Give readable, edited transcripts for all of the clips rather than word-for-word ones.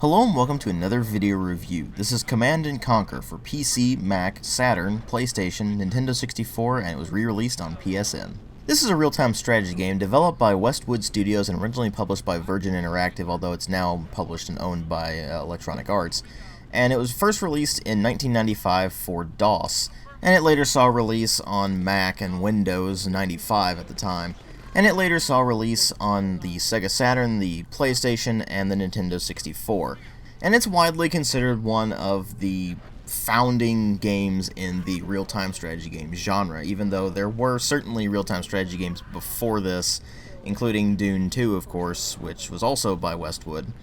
Hello and welcome to another video review. This is Command & Conquer for PC, Mac, Saturn, PlayStation, Nintendo 64, and it was re-released on PSN. This is a real-time strategy game developed by Westwood Studios and originally published by Virgin Interactive, although it's now published and owned by Electronic Arts. And it was first released in 1995 for DOS, and it later saw release on Mac and Windows 95 at the time. And it later saw release on the Sega Saturn, the PlayStation, and the Nintendo 64. And it's widely considered one of the founding games in the real-time strategy game genre, even though there were certainly real-time strategy games before this, including Dune 2, of course, which was also by Westwood.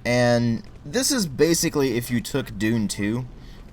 And this is basically if you took Dune 2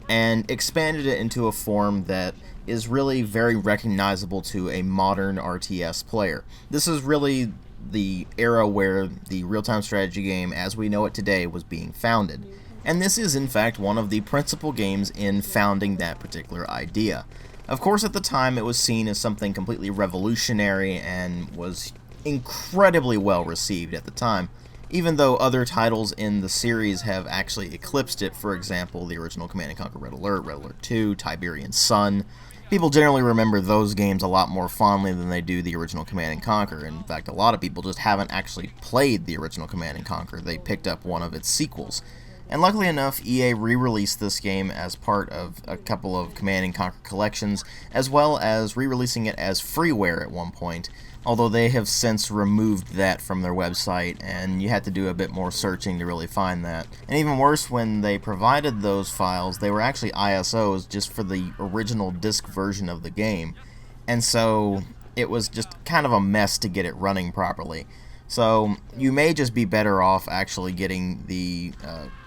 and expanded it into a form that is really very recognizable to a modern RTS player. This is really the era where the real-time strategy game as we know it today was being founded. And this is in fact one of the principal games in founding that particular idea. Of course at the time it was seen as something completely revolutionary and was incredibly well received at the time, even though other titles in the series have actually eclipsed it. For example, the original Command & Conquer Red Alert 2, Tiberian Sun. People generally remember those games a lot more fondly than they do the original Command & Conquer. In fact, a lot of people just haven't actually played the original Command & Conquer. They picked up one of its sequels. And luckily enough, EA re-released this game as part of a couple of Command & Conquer collections, as well as re-releasing it as freeware at one point, although they have since removed that from their website, and you had to do a bit more searching to really find that. And even worse, when they provided those files, they were actually ISOs just for the original disc version of the game, and so it was just kind of a mess to get it running properly. So you may just be better off actually getting the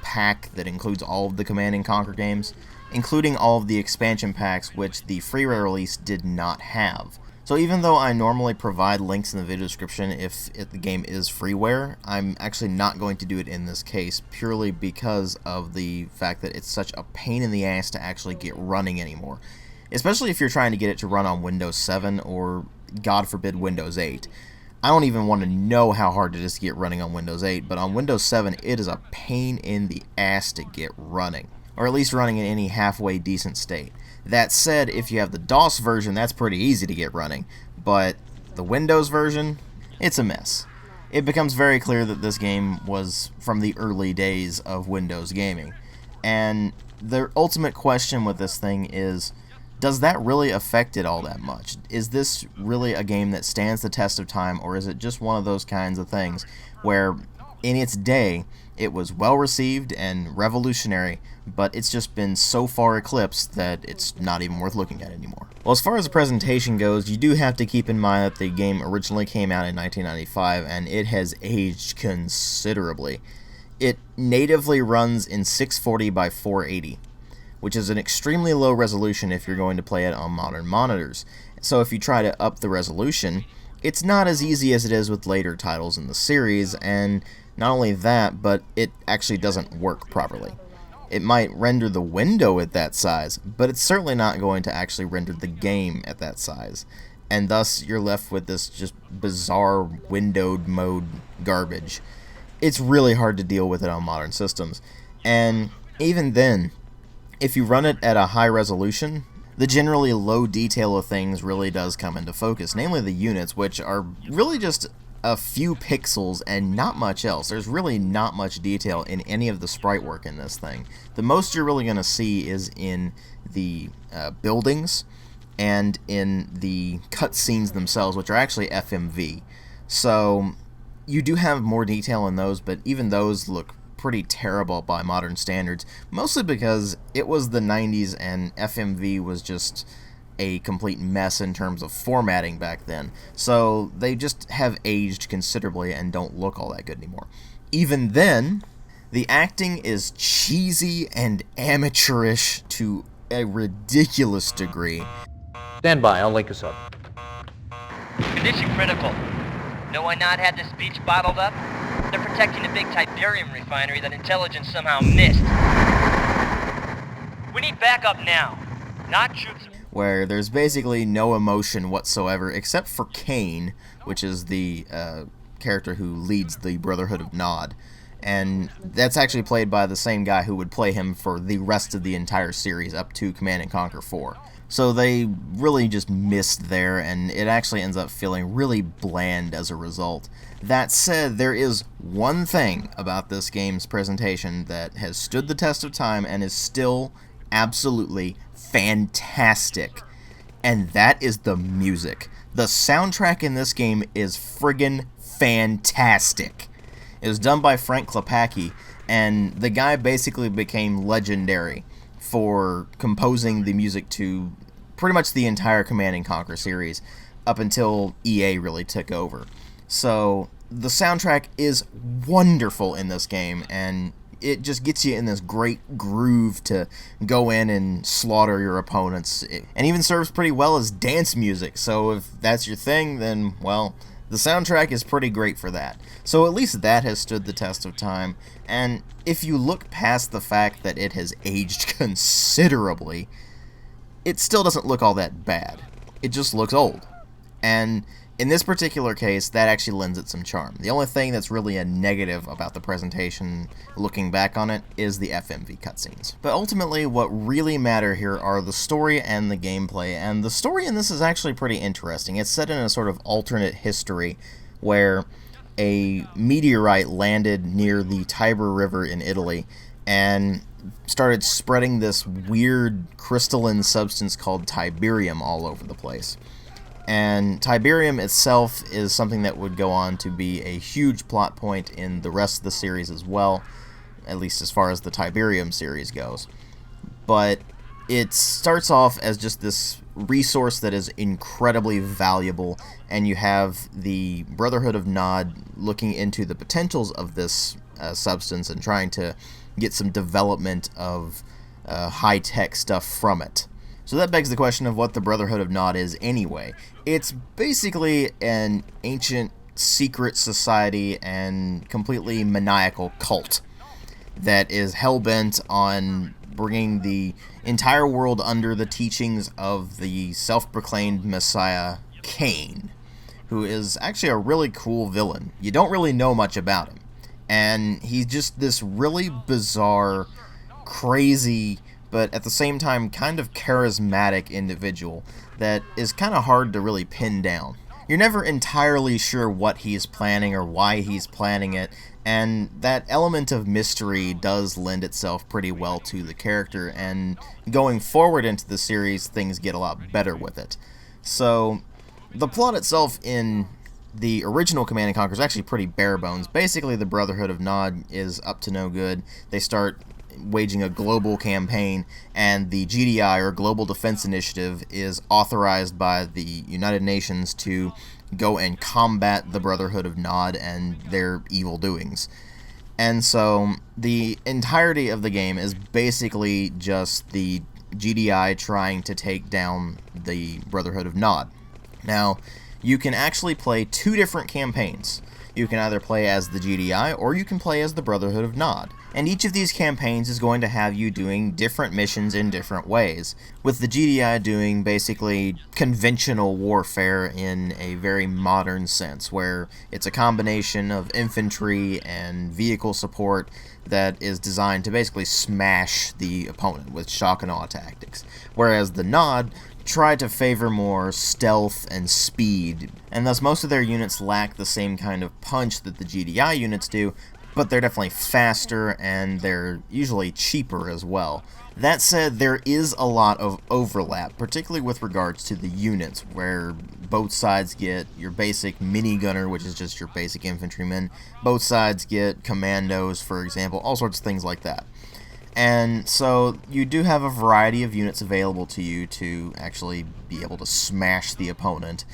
pack that includes all of the Command & Conquer games, including all of the expansion packs, which the freeware release did not have. So even though I normally provide links in the video description if the game is freeware, I'm actually not going to do it in this case, purely because of the fact that it's such a pain in the ass to actually get running anymore. Especially if you're trying to get it to run on Windows 7 or, God forbid, Windows 8. I don't even want to know how hard it is to get running on Windows 8, but on Windows 7 it is a pain in the ass to get running, or at least running in any halfway decent state. That said, if you have the DOS version, that's pretty easy to get running, but the Windows version, it's a mess. It becomes very clear that this game was from the early days of Windows gaming, and the ultimate question with this thing is, does that really affect it all that much? Is this really a game that stands the test of time, or is it just one of those kinds of things where in its day it was well received and revolutionary, but it's just been so far eclipsed that it's not even worth looking at anymore? Well, as far as the presentation goes, you do have to keep in mind that the game originally came out in 1995 and it has aged considerably. It natively runs in 640 by 480. Which is an extremely low resolution if you're going to play it on modern monitors. So if you try to up the resolution, it's not as easy as it is with later titles in the series, and not only that, but it actually doesn't work properly. It might render the window at that size, but it's certainly not going to actually render the game at that size, and thus you're left with this just bizarre windowed mode garbage. It's really hard to deal with it on modern systems, and even then, if you run it at a high resolution, the generally low detail of things really does come into focus, namely the units, which are really just a few pixels and not much else. There's really not much detail in any of the sprite work in this thing. The most you're really going to see is in the buildings and in the cutscenes themselves, which are actually FMV. So you do have more detail in those, but even those look pretty terrible by modern standards, mostly because it was the 90s and FMV was just a complete mess in terms of formatting back then, so they just have aged considerably and don't look all that good anymore. Even then, the acting is cheesy and amateurish to a ridiculous degree. Stand by, I'll link us up. Condition critical. Know why Nod had this beach bottled up? They're protecting a big Tiberium refinery that intelligence somehow missed. We need backup now. Nod troops... Where there's basically no emotion whatsoever, except for Kane, which is the character who leads the Brotherhood of Nod. and that's actually played by the same guy who would play him for the rest of the entire series up to Command & Conquer 4. So they really just missed there, and it actually ends up feeling really bland as a result. That said, there is one thing about this game's presentation that has stood the test of time and is still absolutely fantastic, and that is the music. The soundtrack in this game is friggin' fantastic. It was done by Frank Klepacki, and the guy basically became legendary for composing the music to pretty much the entire Command & Conquer series up until EA really took over. So the soundtrack is wonderful in this game, and it just gets you in this great groove to go in and slaughter your opponents, and even serves pretty well as dance music. So if that's your thing, then, well, the soundtrack is pretty great for that. So at least that has stood the test of time, and if you look past the fact that it has aged considerably, it still doesn't look all that bad. It just looks old. And in this particular case, that actually lends it some charm. The only thing that's really a negative about the presentation, looking back on it, is the FMV cutscenes. But ultimately, what really matter here are the story and the gameplay, and the story in this is actually pretty interesting. It's set in a sort of alternate history where a meteorite landed near the Tiber River in Italy and started spreading this weird crystalline substance called Tiberium all over the place. And Tiberium itself is something that would go on to be a huge plot point in the rest of the series as well, at least as far as the Tiberium series goes. But it starts off as just this resource that is incredibly valuable, and you have the Brotherhood of Nod looking into the potentials of this substance and trying to get some development of high-tech stuff from it. So that begs the question of what the Brotherhood of Nod is anyway. It's basically an ancient secret society and completely maniacal cult that is hell-bent on bringing the entire world under the teachings of the self-proclaimed Messiah, Cain, who is actually a really cool villain. You don't really know much about him, and he's just this really bizarre, crazy, but at the same time kind of charismatic individual that is kind of hard to really pin down. You're never entirely sure what he's planning or why he's planning it, and that element of mystery does lend itself pretty well to the character, and going forward into the series, things get a lot better with it. So, the plot itself in the original Command & Conquer is actually pretty bare bones. Basically, the Brotherhood of Nod is up to no good. They start waging a global campaign, and the GDI, or Global Defense Initiative, is authorized by the United Nations to go and combat the Brotherhood of Nod and their evil doings. And so the entirety of the game is basically just the GDI trying to take down the Brotherhood of Nod. Now, you can actually play two different campaigns. You can either play as the GDI, or you can play as the Brotherhood of Nod. And each of these campaigns is going to have you doing different missions in different ways, with the GDI doing basically conventional warfare in a very modern sense, where it's a combination of infantry and vehicle support that is designed to basically smash the opponent with shock and awe tactics, whereas the Nod try to favor more stealth and speed, and thus most of their units lack the same kind of punch that the GDI units do, but they're definitely faster and they're usually cheaper as well. That said, there is a lot of overlap, particularly with regards to the units, where both sides get your basic minigunner, which is just your basic infantryman, both sides get commandos, for example, all sorts of things like that. And so you do have a variety of units available to you to actually be able to smash the opponent,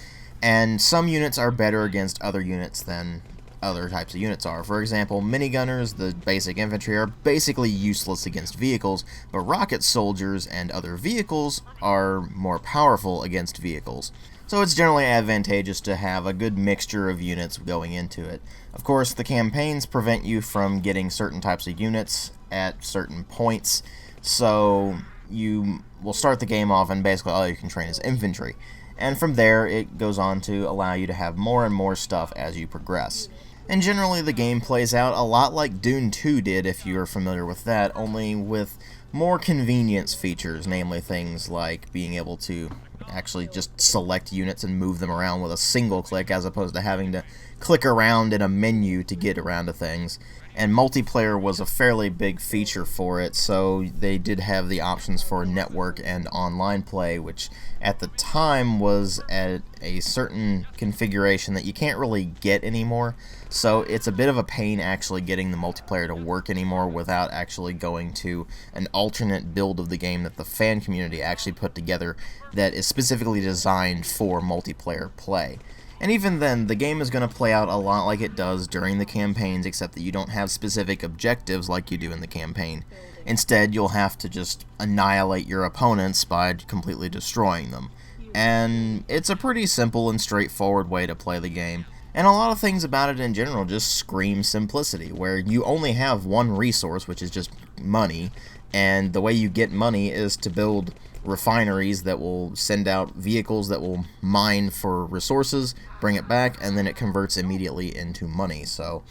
and some units are better against other units than other types of units are. For example, minigunners, the basic infantry, are basically useless against vehicles, but rocket soldiers and other vehicles are more powerful against vehicles. So it's generally advantageous to have a good mixture of units going into it. Of course, the campaigns prevent you from getting certain types of units at certain points, so you will start the game off and basically all you can train is infantry. And from there, it goes on to allow you to have more and more stuff as you progress. And generally the game plays out a lot like Dune 2 did, if you're familiar with that, only with more convenience features, namely things like being able to actually just select units and move them around with a single click as opposed to having to click around in a menu to get around to things. And multiplayer was a fairly big feature for it, so they did have the options for network and online play, which at the time was at a certain configuration that you can't really get anymore. So it's a bit of a pain actually getting the multiplayer to work anymore without actually going to an alternate build of the game that the fan community actually put together that is specifically designed for multiplayer play. And even then, the game is going to play out a lot like it does during the campaigns, except that you don't have specific objectives like you do in the campaign. Instead, you'll have to just annihilate your opponents by completely destroying them. And it's a pretty simple and straightforward way to play the game. And a lot of things about it in general just scream simplicity, where you only have one resource, which is just money, and the way you get money is to build refineries that will send out vehicles that will mine for resources, bring it back, and then it converts immediately into money. So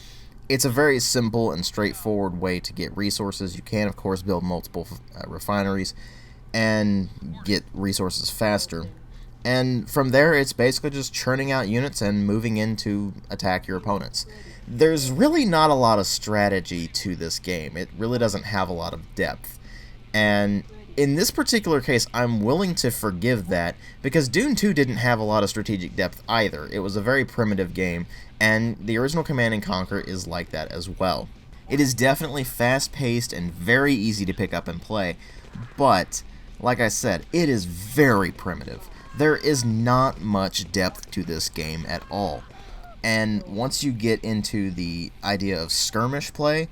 it's a very simple and straightforward way to get resources. You can, of course, build multiple refineries and get resources faster. And from there, it's basically just churning out units and moving in to attack your opponents. There's really not a lot of strategy to this game. It really doesn't have a lot of depth. And in this particular case, I'm willing to forgive that, because Dune 2 didn't have a lot of strategic depth either. It was a very primitive game, and the original Command & Conquer is like that as well. It is definitely fast-paced and very easy to pick up and play, but, like I said, it is very primitive. There is not much depth to this game at all. And once you get into the idea of skirmish play,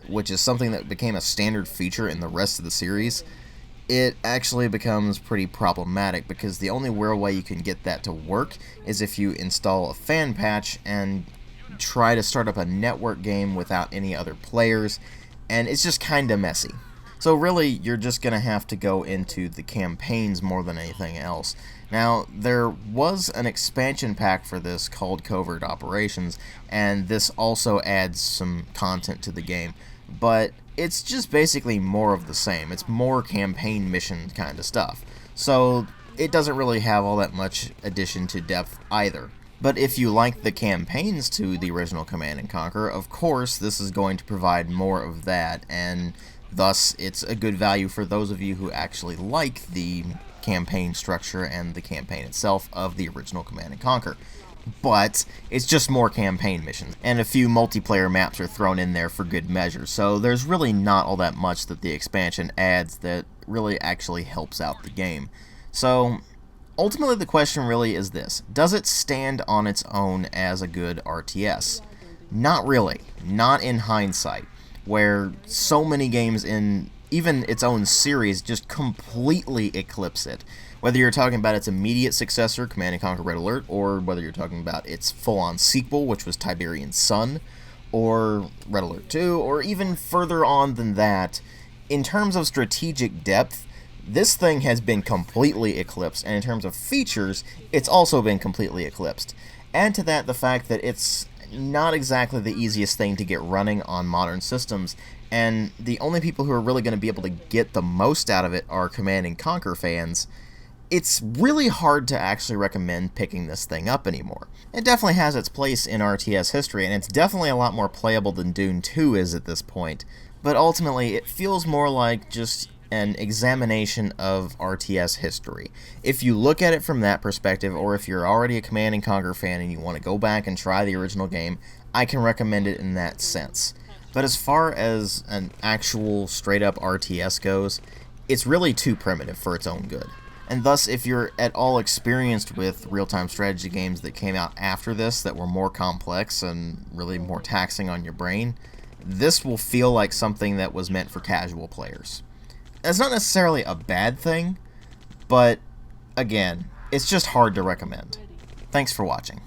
which is something that became a standard feature in the rest of the series, it actually becomes pretty problematic, because the only real way you can get that to work is if you install a fan patch and try to start up a network game without any other players, and it's just kinda messy. So really, you're just gonna have to go into the campaigns more than anything else. Now, there was an expansion pack for this called Covert Operations, and this also adds some content to the game, but it's just basically more of the same. It's more campaign mission kind of stuff. So it doesn't really have all that much addition to depth either. But if you like the campaigns to the original Command & Conquer, of course this is going to provide more of that, and thus it's a good value for those of you who actually like the campaign structure and the campaign itself of the original Command & Conquer. But it's just more campaign missions, and a few multiplayer maps are thrown in there for good measure, so there's really not all that much that the expansion adds that really actually helps out the game. So ultimately the question really is this: does it stand on its own as a good RTS? Not really. Not in hindsight, where so many games in even its own series just completely eclipse it. Whether you're talking about its immediate successor, Command & Conquer Red Alert, or whether you're talking about its full-on sequel, which was Tiberian Sun, or Red Alert 2, or even further on than that, in terms of strategic depth, this thing has been completely eclipsed, and in terms of features, it's also been completely eclipsed. Add to that the fact that it's not exactly the easiest thing to get running on modern systems, and the only people who are really going to be able to get the most out of it are Command & Conquer fans. It's really hard to actually recommend picking this thing up anymore. It definitely has its place in RTS history, and it's definitely a lot more playable than Dune 2 is at this point, but ultimately it feels more like just an examination of RTS history. If you look at it from that perspective, or if you're already a Command & Conquer fan and you want to go back and try the original game, I can recommend it in that sense. But as far as an actual straight-up RTS goes, it's really too primitive for its own good. And thus, if you're at all experienced with real-time strategy games that came out after this that were more complex and really more taxing on your brain, this will feel like something that was meant for casual players. That's not necessarily a bad thing, but again, it's just hard to recommend. Thanks for watching.